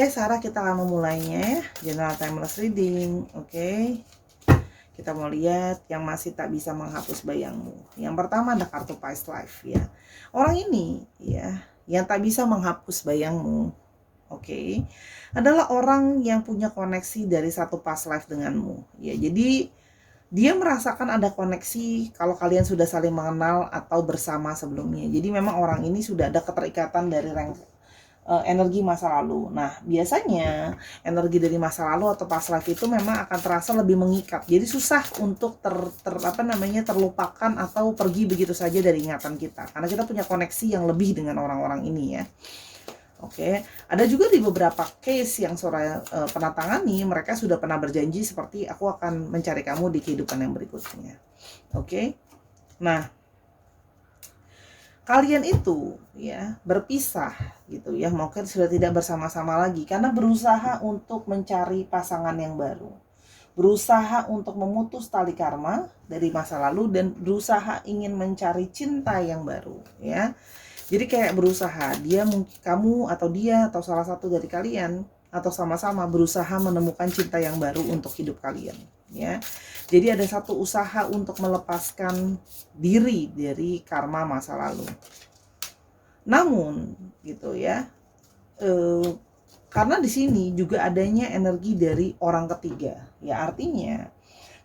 Oke, Sarah, kita akan memulainya ya. General Timeless Reading. Oke. Kita mau lihat yang masih tak bisa menghapus bayangmu. Yang pertama ada kartu Past Life ya. Orang ini ya, yang tak bisa menghapus bayangmu. Oke. Adalah orang yang punya koneksi dari satu past life denganmu. Ya, jadi dia merasakan ada koneksi kalau kalian sudah saling mengenal atau bersama sebelumnya. Jadi memang orang ini sudah ada keterikatan dari energi masa lalu. Nah, biasanya energi dari masa lalu atau past life itu memang akan terasa lebih mengikat. Jadi susah untuk terlupakan atau pergi begitu saja dari ingatan kita. Karena kita punya koneksi yang lebih dengan orang-orang ini ya. Oke, ada juga di beberapa case yang Sora pernah tangani, mereka sudah pernah berjanji seperti aku akan mencari kamu di kehidupan yang berikutnya. Oke. Nah, kalian itu ya berpisah gitu ya, mungkin sudah tidak bersama-sama lagi karena berusaha untuk mencari pasangan yang baru, berusaha untuk memutus tali karma dari masa lalu dan berusaha ingin mencari cinta yang baru ya. Jadi kayak berusaha, kamu atau dia atau salah satu dari kalian atau sama-sama berusaha menemukan cinta yang baru untuk hidup kalian ya. Jadi ada satu usaha untuk melepaskan diri dari karma masa lalu. Namun gitu ya, karena di sini juga adanya energi dari orang ketiga ya, artinya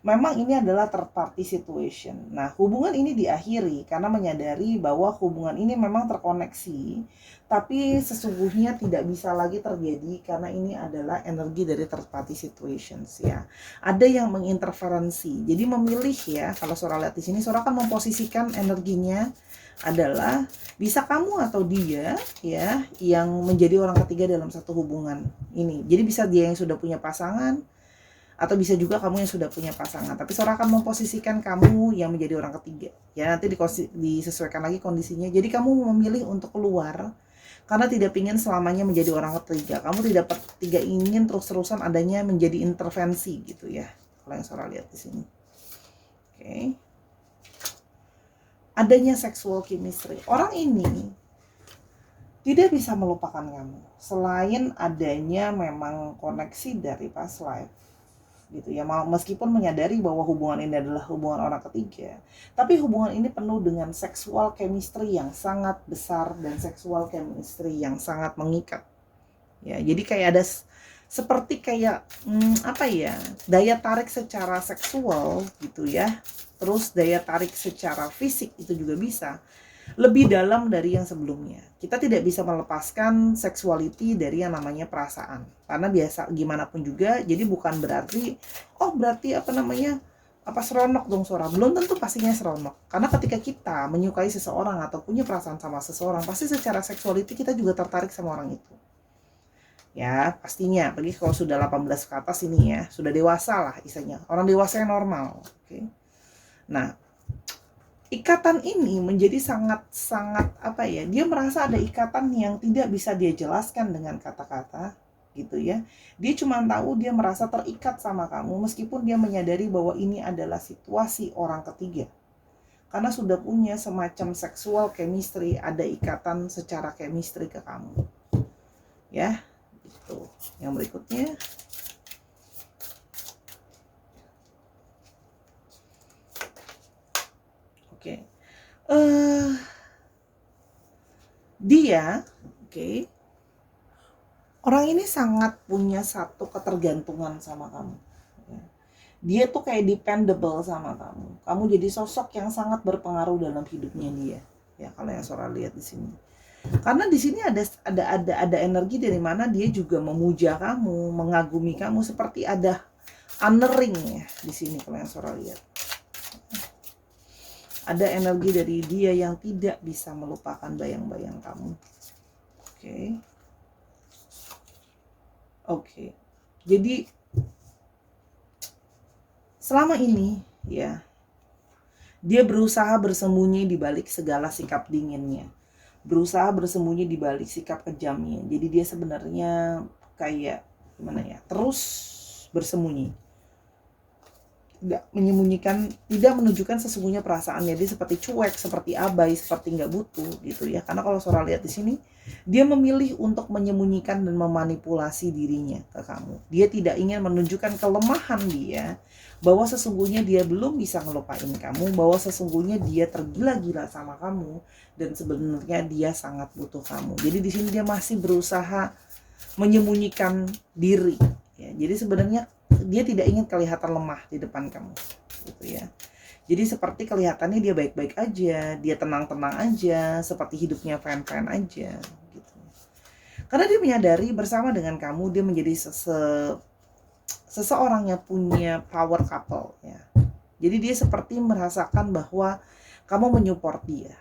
memang ini adalah third party situation. Nah, hubungan ini diakhiri karena menyadari bahwa hubungan ini memang terkoneksi, tapi sesungguhnya tidak bisa lagi terjadi karena ini adalah energi dari third party situations ya. Ada yang menginterferensi. Jadi memilih ya, kalau Sora lihat di sini, Sora akan memposisikan energinya adalah bisa kamu atau dia ya yang menjadi orang ketiga dalam satu hubungan ini. Jadi bisa dia yang sudah punya pasangan, atau bisa juga kamu yang sudah punya pasangan, tapi Sora akan memposisikan kamu yang menjadi orang ketiga ya, nanti disesuaikan lagi kondisinya. Jadi kamu memilih untuk keluar karena tidak ingin selamanya menjadi orang ketiga, kamu tidak ingin terus-terusan adanya menjadi intervensi gitu ya, kalau yang Sora lihat di sini. Oke. Adanya sexual chemistry, orang ini tidak bisa melupakan kamu selain adanya memang koneksi dari past life gitu ya. Meskipun menyadari bahwa hubungan ini adalah hubungan orang ketiga, tapi hubungan ini penuh dengan sexual chemistry yang sangat besar dan sexual chemistry yang sangat mengikat ya. Jadi kayak ada seperti kayak daya tarik secara seksual gitu ya, terus daya tarik secara fisik itu juga bisa lebih dalam dari yang sebelumnya. Kita tidak bisa melepaskan sexuality dari yang namanya perasaan. Karena biasa gimana pun juga, jadi bukan berarti seronok dong Sora. Belum tentu pastinya seronok. Karena ketika kita menyukai seseorang atau punya perasaan sama seseorang, pasti secara sexuality kita juga tertarik sama orang itu. Ya, pastinya. Apalagi kalau sudah 18 ke atas ini ya, sudah dewasa lah istilahnya. Orang dewasa yang normal. Oke. Nah, ikatan ini menjadi sangat dia merasa ada ikatan yang tidak bisa dia jelaskan dengan kata-kata gitu ya. Dia cuma tahu dia merasa terikat sama kamu meskipun dia menyadari bahwa ini adalah situasi orang ketiga. Karena sudah punya semacam sexual chemistry, ada ikatan secara chemistry ke kamu. Ya, itu. Yang berikutnya dia orang ini sangat punya satu ketergantungan sama kamu ya. Dia tuh kayak dependable sama kamu jadi sosok yang sangat berpengaruh dalam hidupnya dia ya, kalau yang Sora lihat di sini. Karena di sini ada energi dari mana dia juga memuja kamu, mengagumi kamu, seperti ada honoring ya di sini kalau yang Sora lihat. Ada energi dari dia yang tidak bisa melupakan bayang-bayang kamu. Oke. Jadi selama ini ya, dia berusaha bersembunyi di balik segala sikap dinginnya. Berusaha bersembunyi di balik sikap kejamnya. Jadi dia sebenarnya kayak terus bersembunyi. tidak menyembunyikan, tidak menunjukkan sesungguhnya perasaannya. Dia seperti cuek, seperti abai, seperti nggak butuh gitu ya. Karena kalau Sora lihat di sini, dia memilih untuk menyembunyikan dan memanipulasi dirinya ke kamu. Dia tidak ingin menunjukkan kelemahan dia, bahwa sesungguhnya dia belum bisa ngelupain kamu, bahwa sesungguhnya dia tergila-gila sama kamu, dan sebenarnya dia sangat butuh kamu. Jadi di sini dia masih berusaha menyembunyikan diri ya. Jadi sebenarnya dia tidak ingin kelihatan lemah di depan kamu gitu ya. Jadi seperti kelihatannya dia baik-baik aja, dia tenang-tenang aja, seperti hidupnya fine-fine aja gitu. Karena dia menyadari bersama dengan kamu dia menjadi seseorang yang punya power couple ya. Jadi dia seperti merasakan bahwa kamu menyupport dia.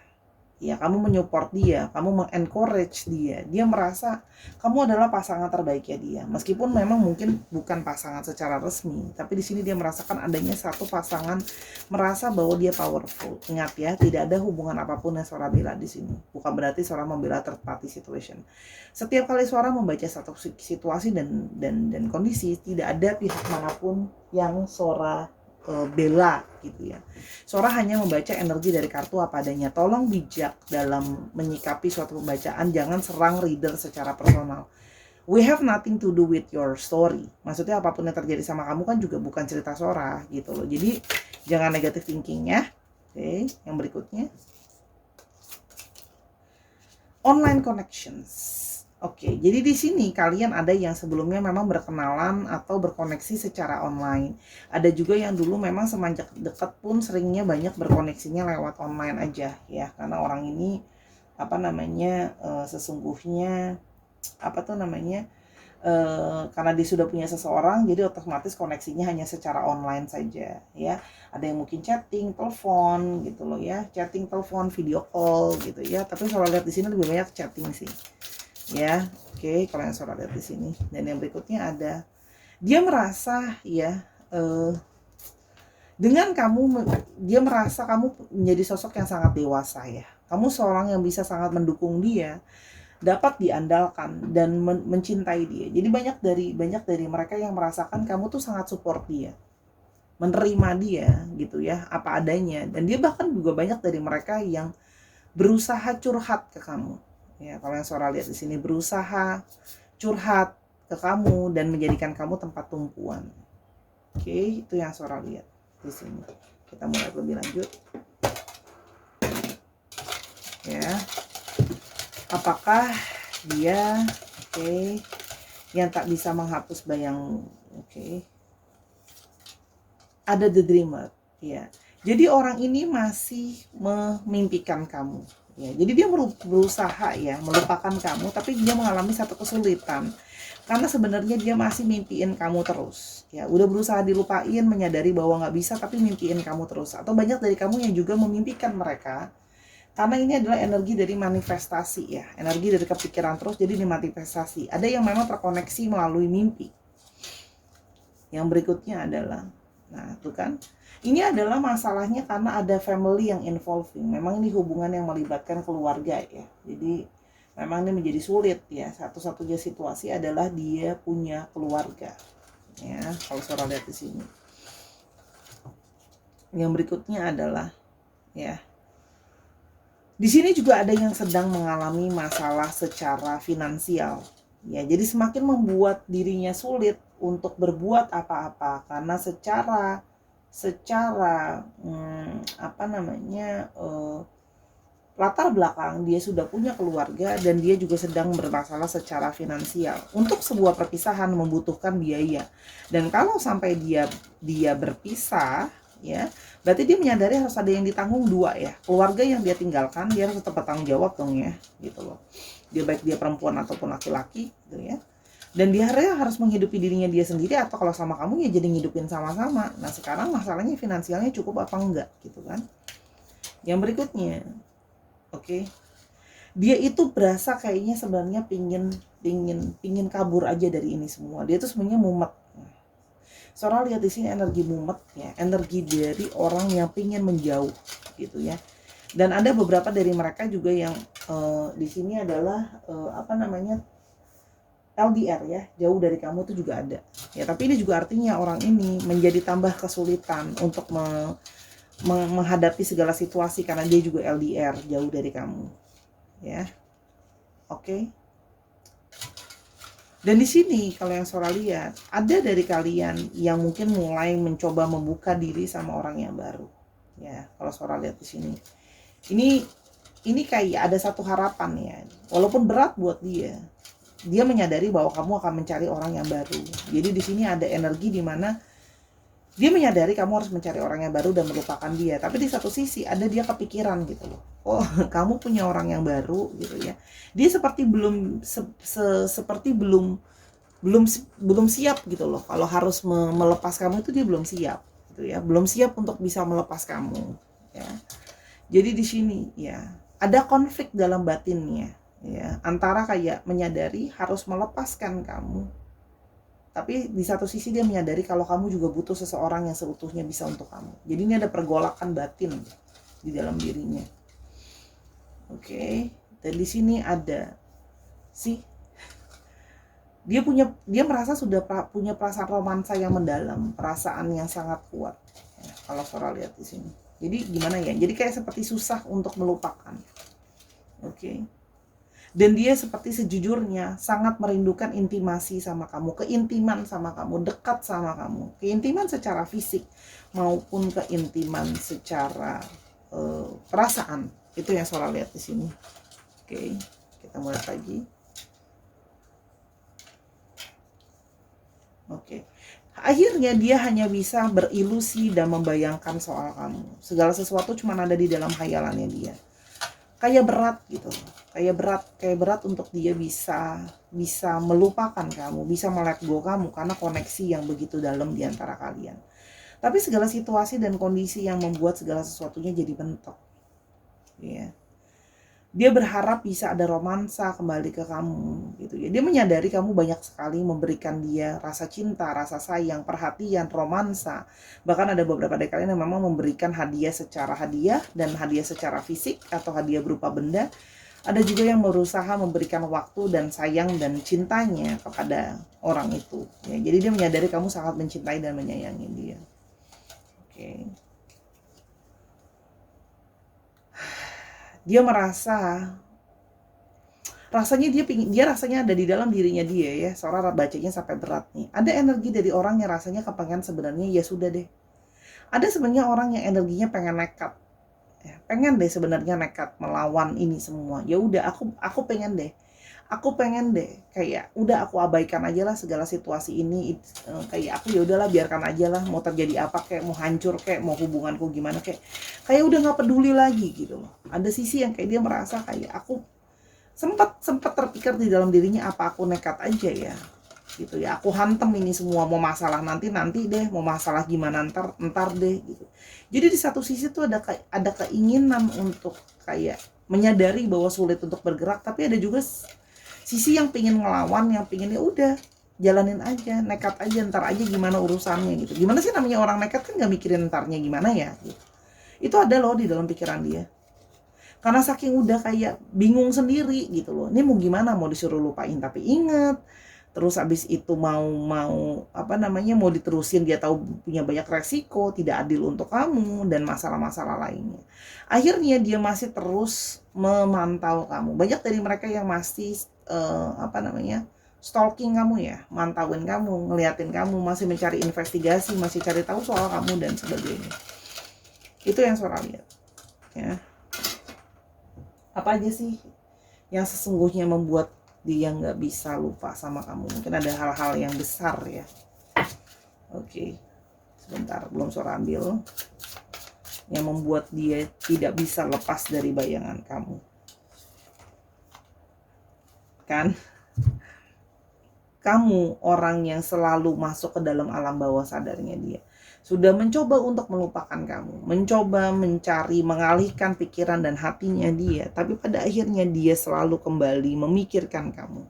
Ya, kamu menyupport dia, kamu mengencourage dia. Dia merasa kamu adalah pasangan terbaiknya dia. Meskipun memang mungkin bukan pasangan secara resmi, tapi di sini dia merasakan adanya satu pasangan merasa bahwa dia powerful. Ingat ya, tidak ada hubungan apapun yang Sora bela di sini. Bukan berarti Sora membela third party situation. Setiap kali Sora membaca satu situasi dan kondisi, tidak ada pihak manapun yang Sora bela gitu ya. Sora hanya membaca energi dari kartu apa adanya. Tolong bijak dalam menyikapi suatu pembacaan, jangan serang reader secara personal. We have nothing to do with your story. Maksudnya apapun yang terjadi sama kamu kan juga bukan cerita Sora gitu loh. Jadi jangan negative thinking ya. Oke, yang berikutnya. Online connections. Oke, jadi di sini kalian ada yang sebelumnya memang berkenalan atau berkoneksi secara online. Ada juga yang dulu memang semenjak dekat pun seringnya banyak berkoneksinya lewat online aja ya. Karena orang ini sesungguhnya karena dia sudah punya seseorang, jadi otomatis koneksinya hanya secara online saja ya. Ada yang mungkin chatting, telepon gitu loh ya, chatting, telepon, video call gitu ya. Tapi kalau lihat di sini lebih banyak chatting sih. Ya, oke, kalau yang Sora lihat di sini. Dan yang berikutnya ada dia merasa ya dengan kamu, dia merasa kamu menjadi sosok yang sangat dewasa ya. Kamu seorang yang bisa sangat mendukung dia, dapat diandalkan dan mencintai dia. Jadi banyak dari mereka yang merasakan kamu tuh sangat support dia, menerima dia gitu ya, apa adanya. Dan dia bahkan juga banyak dari mereka yang berusaha curhat ke kamu. Ya, kalau yang Sora lihat di sini berusaha curhat ke kamu dan menjadikan kamu tempat tumpuan. Oke, itu yang Sora lihat di sini. Kita mulai lebih lanjut. Ya. Apakah dia yang tak bisa menghapus bayang. Ada the dreamer, ya. Jadi orang ini masih memimpikan kamu. Ya, jadi dia berusaha ya melupakan kamu, tapi dia mengalami satu kesulitan karena sebenarnya dia masih mimpiin kamu terus. Ya, udah berusaha dilupain, menyadari bahwa nggak bisa, tapi mimpiin kamu terus. Atau banyak dari kamu yang juga memimpikan mereka, karena ini adalah energi dari manifestasi ya, energi dari kepikiran terus jadi dimanifestasi. Ada yang memang terkoneksi melalui mimpi. Yang berikutnya adalah, nah itu kan, ini adalah masalahnya karena ada family yang involving. Memang ini hubungan yang melibatkan keluarga ya. Jadi memang ini menjadi sulit ya. Satu-satunya situasi adalah dia punya keluarga. Ya, kalau Sora lihat di sini. Yang berikutnya adalah ya. Di sini juga ada yang sedang mengalami masalah secara finansial. Ya, jadi semakin membuat dirinya sulit untuk berbuat apa-apa karena secara latar belakang dia sudah punya keluarga dan dia juga sedang bermasalah secara finansial. Untuk sebuah perpisahan membutuhkan biaya. Dan kalau sampai dia berpisah, ya, berarti dia menyadari harus ada yang ditanggung dua ya. Keluarga yang dia tinggalkan, dia harus tetap bertanggung jawab dong ya, gitu loh. Dia baik dia perempuan ataupun laki-laki, gitu ya. Dan dia harus menghidupi dirinya dia sendiri, atau kalau sama kamu ya jadi ngidupin sama-sama. Nah sekarang masalahnya finansialnya cukup apa enggak gitu kan. Yang berikutnya, dia itu berasa kayaknya sebenarnya pingin kabur aja dari ini semua. Dia tuh sebenarnya mumet. Sora lihat di sini energi mumet ya, energi dari orang yang pingin menjauh gitu ya. Dan ada beberapa dari mereka juga yang di sini adalah LDR ya, jauh dari kamu itu juga ada. Ya, tapi ini juga artinya orang ini menjadi tambah kesulitan untuk menghadapi segala situasi karena dia juga LDR, jauh dari kamu. Ya. Oke. Dan di sini kalau yang Sora lihat, ada dari kalian yang mungkin mulai mencoba membuka diri sama orang yang baru. Ya, kalau Sora lihat di sini. Ini kayak ada satu harapan ya. Walaupun berat buat dia. Dia menyadari bahwa kamu akan mencari orang yang baru. Jadi di sini ada energi di mana dia menyadari kamu harus mencari orang yang baru dan melupakan dia. Tapi di satu sisi ada dia kepikiran gitu loh. Oh, kamu punya orang yang baru gitu ya. Dia seperti seperti belum siap gitu loh. Kalau harus melepas kamu itu dia belum siap gitu ya. Belum siap untuk bisa melepas kamu ya. Jadi di sini ya ada konflik dalam batinnya ya, antara kayak menyadari harus melepaskan kamu, tapi di satu sisi dia menyadari kalau kamu juga butuh seseorang yang seutuhnya bisa untuk kamu. Jadi ini ada pergolakan batin di dalam dirinya. Oke. Dan di sini ada sih dia merasa sudah punya perasaan romansa yang mendalam, perasaan yang sangat kuat. Ya, kalau Sora lihat di sini. Jadi gimana ya? Jadi kayak seperti susah untuk melupakan. Oke. Dan dia seperti sejujurnya sangat merindukan intimasi sama kamu, keintiman sama kamu, dekat sama kamu, keintiman secara fisik maupun keintiman secara perasaan. Itu yang Sora lihat di sini. Oke, kita mulai lagi. Oke. Akhirnya dia hanya bisa berilusi dan membayangkan soal kamu. Segala sesuatu cuma ada di dalam khayalannya dia. Kayak berat gitu, kayak berat untuk dia bisa melupakan kamu, bisa let go kamu karena koneksi yang begitu dalam di antara kalian. Tapi segala situasi dan kondisi yang membuat segala sesuatunya jadi bentrok. Ya. Dia berharap bisa ada romansa kembali ke kamu gitu ya. Dia menyadari kamu banyak sekali memberikan dia rasa cinta, rasa sayang, perhatian, romansa. Bahkan ada beberapa dari kalian yang memang memberikan hadiah secara hadiah dan hadiah secara fisik atau hadiah berupa benda. Ada juga yang berusaha memberikan waktu dan sayang dan cintanya kepada orang itu. Ya, jadi dia menyadari kamu sangat mencintai dan menyayangi dia. Oke. Dia rasanya dia rasanya ada di dalam dirinya dia ya. Seorang bacanya sampai berat nih. Ada energi dari orang yang rasanya kepengen sebenarnya ya sudah deh. Ada sebenarnya orang yang energinya pengen nekat. Ya, pengen deh sebenarnya nekat melawan ini semua. Ya udah aku pengen deh. Aku pengen deh kayak udah aku abaikan aja lah segala situasi ini, kayak aku ya udahlah biarkan aja lah, mau terjadi apa kayak mau hancur kayak mau hubunganku gimana kayak udah nggak peduli lagi gitu loh. Ada sisi yang kayak dia merasa kayak aku sempat terpikir di dalam dirinya apa aku nekat aja ya gitu ya, aku hantem ini semua, mau masalah nanti deh, mau masalah gimana ntar deh gitu. Jadi di satu sisi tuh ada keinginan untuk kayak menyadari bahwa sulit untuk bergerak, tapi ada juga sisi yang pingin ngelawan, yang pingin ya udah jalanin aja, nekat aja, ntar aja gimana urusannya gitu. Gimana sih namanya orang nekat kan nggak mikirin ntarnya gimana ya gitu. Itu ada loh di dalam pikiran dia, karena saking udah kayak bingung sendiri gitu loh. Ini mau gimana, mau disuruh lupain tapi inget, terus abis itu mau mau diterusin, dia tahu punya banyak resiko, tidak adil untuk kamu dan masalah-masalah lainnya. Akhirnya dia masih terus memantau kamu. Banyak dari mereka yang masih stalking kamu ya, mantauin kamu, ngeliatin kamu, masih mencari investigasi, masih cari tahu soal kamu dan sebagainya. Itu yang Sora lihat ya. Apa aja sih yang sesungguhnya membuat dia nggak bisa lupa sama kamu? Mungkin ada hal-hal yang besar ya. Oke, sebentar, belum Sora ambil. Yang membuat dia tidak bisa lepas dari bayangan kamu, kan? Kamu orang yang selalu masuk ke dalam alam bawah sadarnya dia. Sudah mencoba untuk melupakan kamu, mencoba mencari, mengalihkan pikiran dan hatinya dia, tapi pada akhirnya dia selalu kembali memikirkan kamu.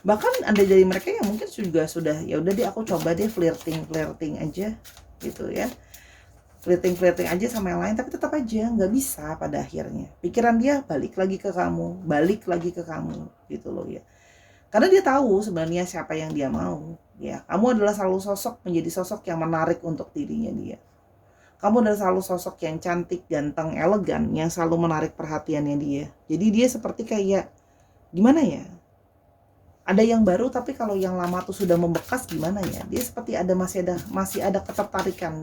Bahkan ada dari mereka yang mungkin juga sudah ya udah deh aku coba deh flirting aja gitu ya. Flirting aja sama yang lain, tapi tetap aja nggak bisa pada akhirnya. Pikiran dia balik lagi ke kamu gitu loh ya. Karena dia tahu sebenarnya siapa yang dia mau. Ya, kamu adalah selalu menjadi sosok yang menarik untuk dirinya dia. Kamu adalah selalu sosok yang cantik, ganteng, elegan, yang selalu menarik perhatiannya dia. Jadi dia seperti kayak, gimana ya? Ada yang baru, tapi kalau yang lama tuh sudah membekas, gimana ya? Dia seperti masih ada ketertarikan.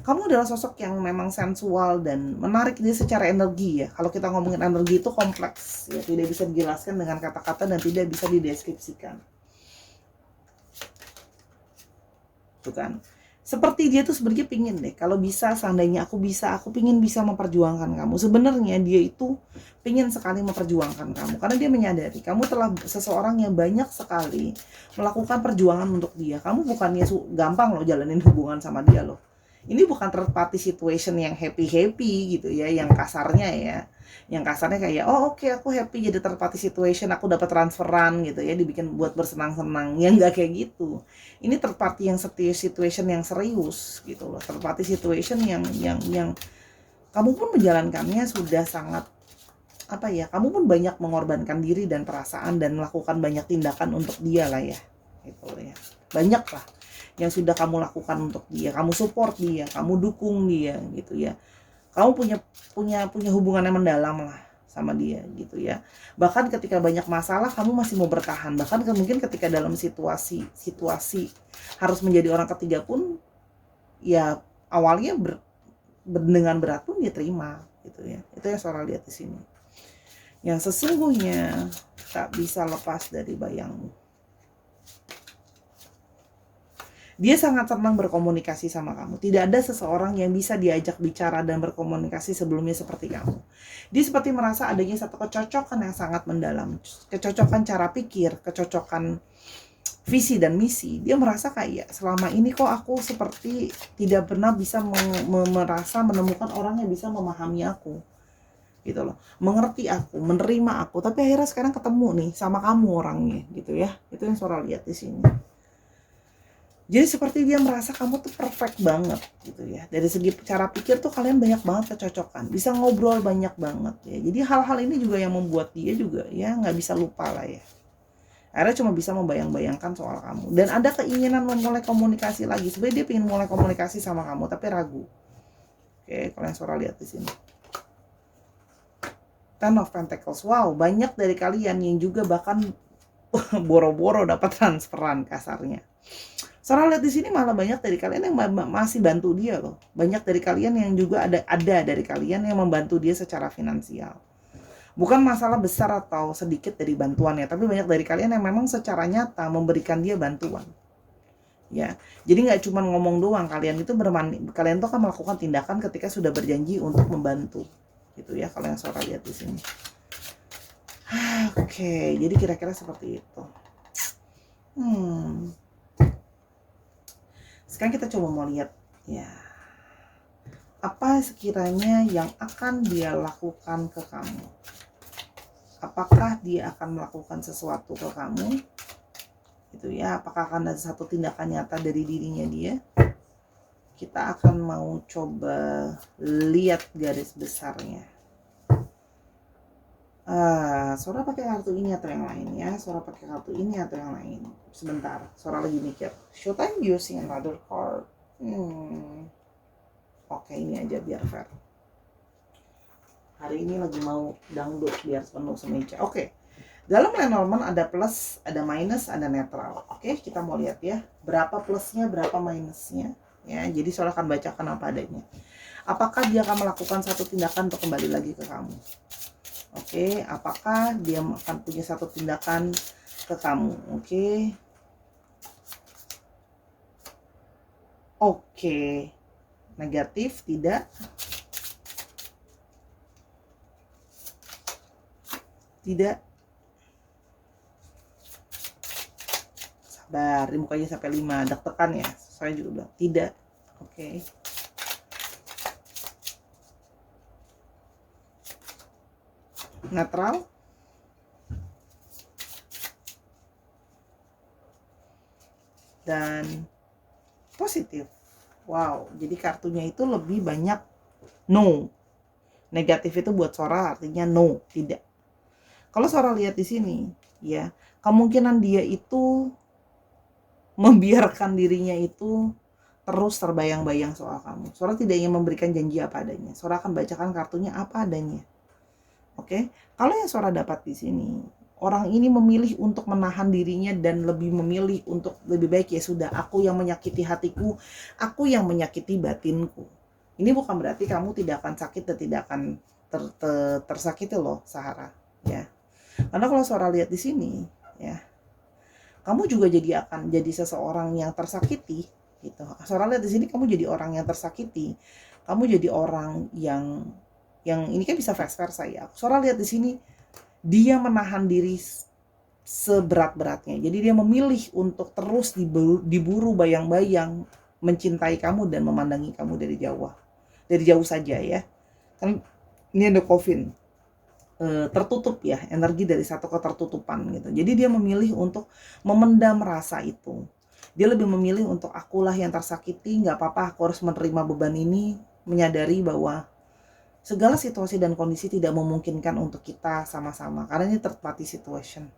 Kamu adalah sosok yang memang sensual dan menarik dia secara energi ya. Kalau kita ngomongin energi itu kompleks ya, tidak bisa dijelaskan dengan kata-kata dan tidak bisa dideskripsikan. Tuh kan, seperti dia tuh sebenarnya pingin deh, kalau bisa, seandainya aku pingin bisa memperjuangkan kamu. Sebenarnya dia itu pingin sekali memperjuangkan kamu, karena dia menyadari kamu telah seseorang yang banyak sekali melakukan perjuangan untuk dia. Kamu bukannya gampang loh jalanin hubungan sama dia loh. Ini bukan third party situation yang happy gitu ya, yang kasarnya ya, yang kasarnya kayak, oh oke, aku happy jadi third party situation, aku dapat transferan gitu ya, dibikin buat bersenang-senang. Ya nggak kayak gitu. Ini third party yang situation yang serius gitu loh, third party situation yang kamu pun menjalankannya sudah sangat, apa ya, kamu pun banyak mengorbankan diri dan perasaan dan melakukan banyak tindakan untuk dia lah ya, gitu ya. Banyak lah yang sudah kamu lakukan untuk dia, kamu support dia, kamu dukung dia gitu ya. Kamu punya hubungan yang mendalam lah sama dia gitu ya. Bahkan ketika banyak masalah kamu masih mau bertahan. Bahkan mungkin ketika dalam situasi harus menjadi orang ketiga pun ya awalnya dengan berat pun dia terima gitu ya. Itu yang Sora lihat di sini. Yang sesungguhnya tak bisa lepas dari bayangmu. Dia sangat senang berkomunikasi sama kamu. Tidak ada seseorang yang bisa diajak bicara dan berkomunikasi sebelumnya seperti kamu. Dia seperti merasa adanya satu kecocokan yang sangat mendalam. Kecocokan cara pikir, kecocokan visi dan misi. Dia merasa kayak, selama ini kok aku seperti tidak pernah bisa merasa menemukan orang yang bisa memahami aku. Gitu loh. Mengerti aku, menerima aku. Tapi akhirnya sekarang ketemu nih sama kamu orangnya gitu ya. Itu yang Sora lihat di sini. Jadi seperti dia merasa kamu tuh perfect banget gitu ya. Dari segi cara pikir tuh kalian banyak banget kecocokan. Bisa ngobrol banyak banget ya. Jadi hal-hal ini juga yang membuat dia juga ya nggak bisa lupa lah ya. Akhirnya cuma bisa membayang-bayangkan soal kamu. Dan ada keinginan memulai komunikasi lagi. Sebenarnya dia pengen mulai komunikasi sama kamu tapi ragu. Oke, kalian Sora lihat di sini. Ten of Pentacles. Wow, banyak dari kalian yang juga bahkan boro-boro dapat transferan kasarnya. Sora lihat di sini malah banyak dari kalian yang masih bantu dia loh. Banyak dari kalian yang juga ada dari kalian yang membantu dia secara finansial. Bukan masalah besar atau sedikit dari bantuannya, tapi banyak dari kalian yang memang secara nyata memberikan dia bantuan. Ya, jadi nggak cuma ngomong doang, kalian tuh akan melakukan tindakan ketika sudah berjanji untuk membantu. Gitu ya, kalau yang Sora lihat di sini. Oke, jadi kira-kira seperti itu. Sekarang kita coba mau lihat ya, apa sekiranya yang akan dia lakukan ke kamu. Apakah dia akan melakukan sesuatu ke kamu gitu ya, apakah akan ada satu tindakan nyata dari dirinya dia. Kita akan mau coba lihat garis besarnya. Sora pakai kartu ini atau yang lain ya? Sora pakai kartu ini atau yang lain? Sebentar, Sora lagi mikir. Should I using another card? Oke, ini aja biar fair. Hari ini lagi mau dangdut biar penuh semeja. Oke. Dalam Lenormand ada plus, ada minus, ada netral. Oke, kita mau lihat ya. Berapa plusnya, berapa minusnya. Ya, jadi Sora akan bacakan apa adanya. Apakah dia akan melakukan satu tindakan untuk kembali lagi ke kamu? Oke, apakah dia akan punya satu tindakan ke kamu? Oke. Negatif, tidak. Tidak. Sabar, mukanya sampai 5, deg-degan ya. Saya juga bilang tidak. Oke. Netral. Dan positif. Wow, jadi kartunya itu lebih banyak no. Negatif itu buat Sora artinya no, tidak. Kalau Sora lihat di sini, ya, kemungkinan dia itu membiarkan dirinya itu terus terbayang-bayang soal kamu. Sora tidak ingin memberikan janji apa adanya. Sora akan bacakan kartunya apa adanya. Oke, kalau yang Sora dapat di sini, orang ini memilih untuk menahan dirinya dan lebih memilih untuk lebih baik ya sudah, aku yang menyakiti hatiku, aku yang menyakiti batinku. Ini bukan berarti kamu tidak akan sakit dan tidak akan tersakiti loh, Sahara, ya. Karena kalau Sora lihat di sini, ya, kamu juga akan jadi seseorang yang tersakiti, gitu. Sora lihat di sini kamu jadi orang yang tersakiti, kamu jadi orang yang ini kan bisa vice versa ya. Sora lihat di sini dia menahan diri seberat-beratnya. Jadi dia memilih untuk terus diburu bayang-bayang mencintai kamu dan memandangi kamu dari jauh. Dari jauh saja ya. Kan ini ada coffin. Tertutup ya, energi dari satu ketertutupan gitu. Jadi dia memilih untuk memendam rasa itu. Dia lebih memilih untuk akulah yang tersakiti, nggak apa-apa aku harus menerima beban ini, menyadari bahwa segala situasi dan kondisi tidak memungkinkan untuk kita sama-sama karena ini third party situation.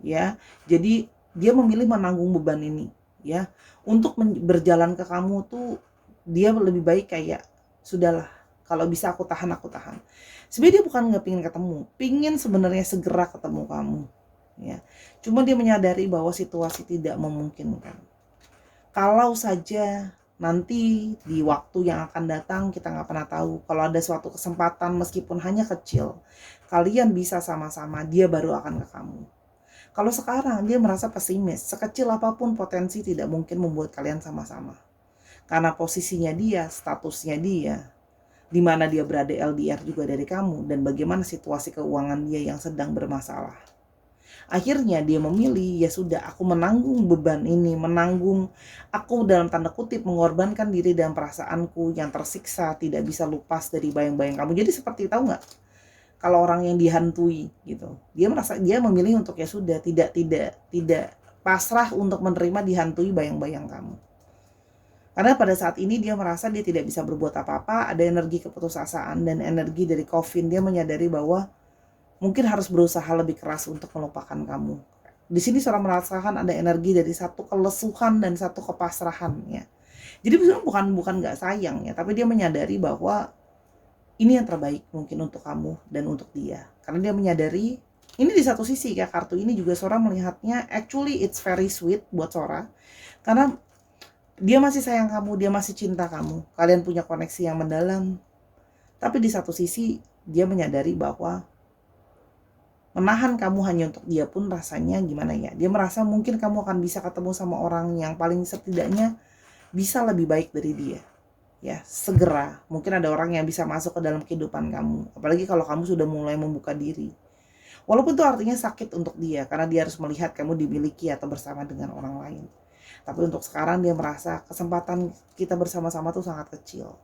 Ya, jadi dia memilih menanggung beban ini ya. Untuk berjalan ke kamu tuh dia lebih baik kayak sudahlah, kalau bisa aku tahan, aku tahan. Sebenarnya dia bukan nggak pingin ketemu, pingin sebenarnya segera ketemu kamu ya. Cuma dia menyadari bahwa situasi tidak memungkinkan. Kalau saja nanti di waktu yang akan datang kita nggak pernah tahu, kalau ada suatu kesempatan meskipun hanya kecil, kalian bisa sama-sama, dia baru akan ke kamu. Kalau sekarang dia merasa pesimis, sekecil apapun potensi tidak mungkin membuat kalian sama-sama. Karena posisinya dia, statusnya dia, di mana dia berada LDR juga dari kamu, dan bagaimana situasi keuangan dia yang sedang bermasalah. Akhirnya dia memilih, ya sudah aku menanggung beban ini, aku dalam tanda kutip mengorbankan diri dan perasaanku yang tersiksa, tidak bisa lepas dari bayang-bayang kamu. Jadi seperti tahu nggak? Kalau orang yang dihantui gitu, dia memilih untuk ya sudah tidak pasrah untuk menerima dihantui bayang-bayang kamu. Karena pada saat ini dia merasa dia tidak bisa berbuat apa-apa, ada energi keputusasaan dan energi dari coffin. Dia menyadari bahwa mungkin harus berusaha lebih keras untuk melupakan kamu. Di sini seorang merasakan ada energi dari satu kelesuhan dan satu kepasrahan ya. Jadi bukan nggak sayang ya, tapi dia menyadari bahwa ini yang terbaik mungkin untuk kamu dan untuk dia. Karena dia menyadari ini di satu sisi ya, kartu ini juga Sora melihatnya actually it's very sweet buat Sora. Karena dia masih sayang kamu, dia masih cinta kamu. Kalian punya koneksi yang mendalam. Tapi di satu sisi dia menyadari bahwa menahan kamu hanya untuk dia pun rasanya gimana ya. Dia merasa mungkin kamu akan bisa ketemu sama orang yang paling setidaknya bisa lebih baik dari dia. Ya, segera. Mungkin ada orang yang bisa masuk ke dalam kehidupan kamu. Apalagi kalau kamu sudah mulai membuka diri. Walaupun itu artinya sakit untuk dia, karena dia harus melihat kamu dimiliki atau bersama dengan orang lain. Tapi untuk sekarang dia merasa kesempatan kita bersama-sama tuh sangat kecil.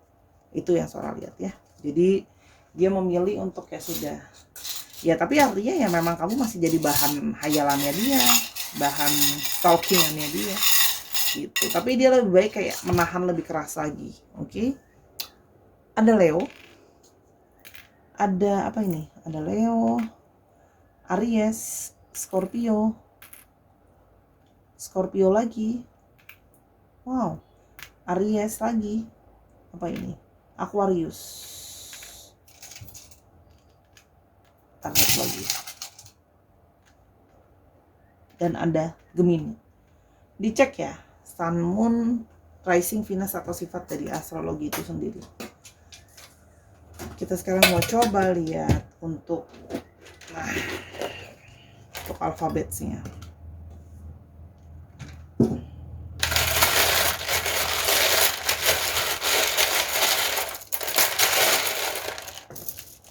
Itu yang Sora lihat ya. Jadi dia memilih untuk ya sudah. Ya tapi artinya ya memang kamu masih jadi bahan hayalannya dia, bahan stalkingannya dia gitu. Tapi dia lebih baik kayak menahan lebih keras lagi. Oke. Ada Leo. Ada apa ini? Ada Leo, Aries, Scorpio lagi. Wow, Aries lagi. Apa ini? Aquarius. Takat lagi. Dan ada Gemini. Dicek ya, Sun, Moon, Rising, Venus atau sifat dari astrologi itu sendiri. Kita sekarang mau coba lihat untuk alfabetnya.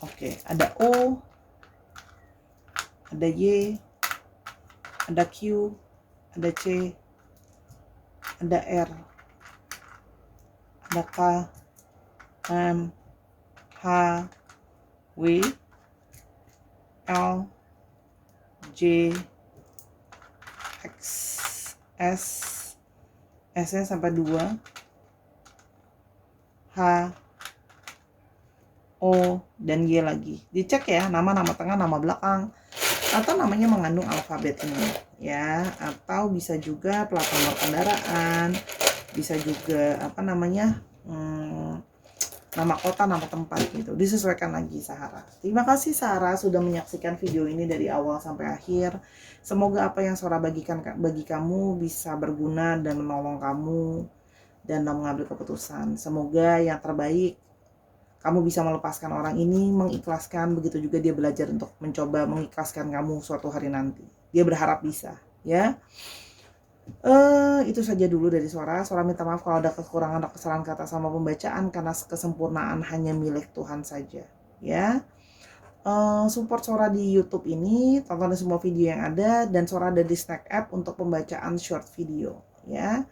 Oke, ada O, ada Y, ada Q, ada C, ada R, ada K, M, H, W, L, J, X, S, S-nya sampai 2, H, O, dan Y lagi. Dicek ya, nama tengah, nama belakang, atau namanya mengandung alfabet ini ya, atau bisa juga plat nomor kendaraan, bisa juga nama kota, nama tempat gitu. Disesuaikan lagi Sahara. Terima kasih Sahara sudah menyaksikan video ini dari awal sampai akhir. Semoga apa yang Sora bagikan bagi kamu bisa berguna dan menolong kamu dan mengambil keputusan. Semoga yang terbaik, kamu bisa melepaskan orang ini, mengikhlaskan, begitu juga dia belajar untuk mencoba mengikhlaskan kamu suatu hari nanti. Dia berharap bisa, ya. Itu saja dulu dari Sora. Sora minta maaf kalau ada kekurangan atau kesalahan kata sama pembacaan, karena kesempurnaan hanya milik Tuhan saja, ya. Support Sora di YouTube ini, tonton semua video yang ada, dan Sora ada di Snack App untuk pembacaan short video, ya.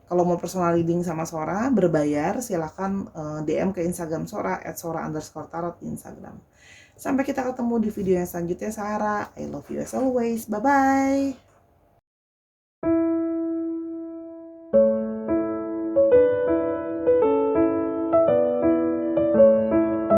Kalau mau personal reading sama Sora berbayar, silahkan DM ke Instagram Sora @sora_tarot di Instagram. Sampai kita ketemu di video yang selanjutnya, Sahara. I love you as always. Bye bye.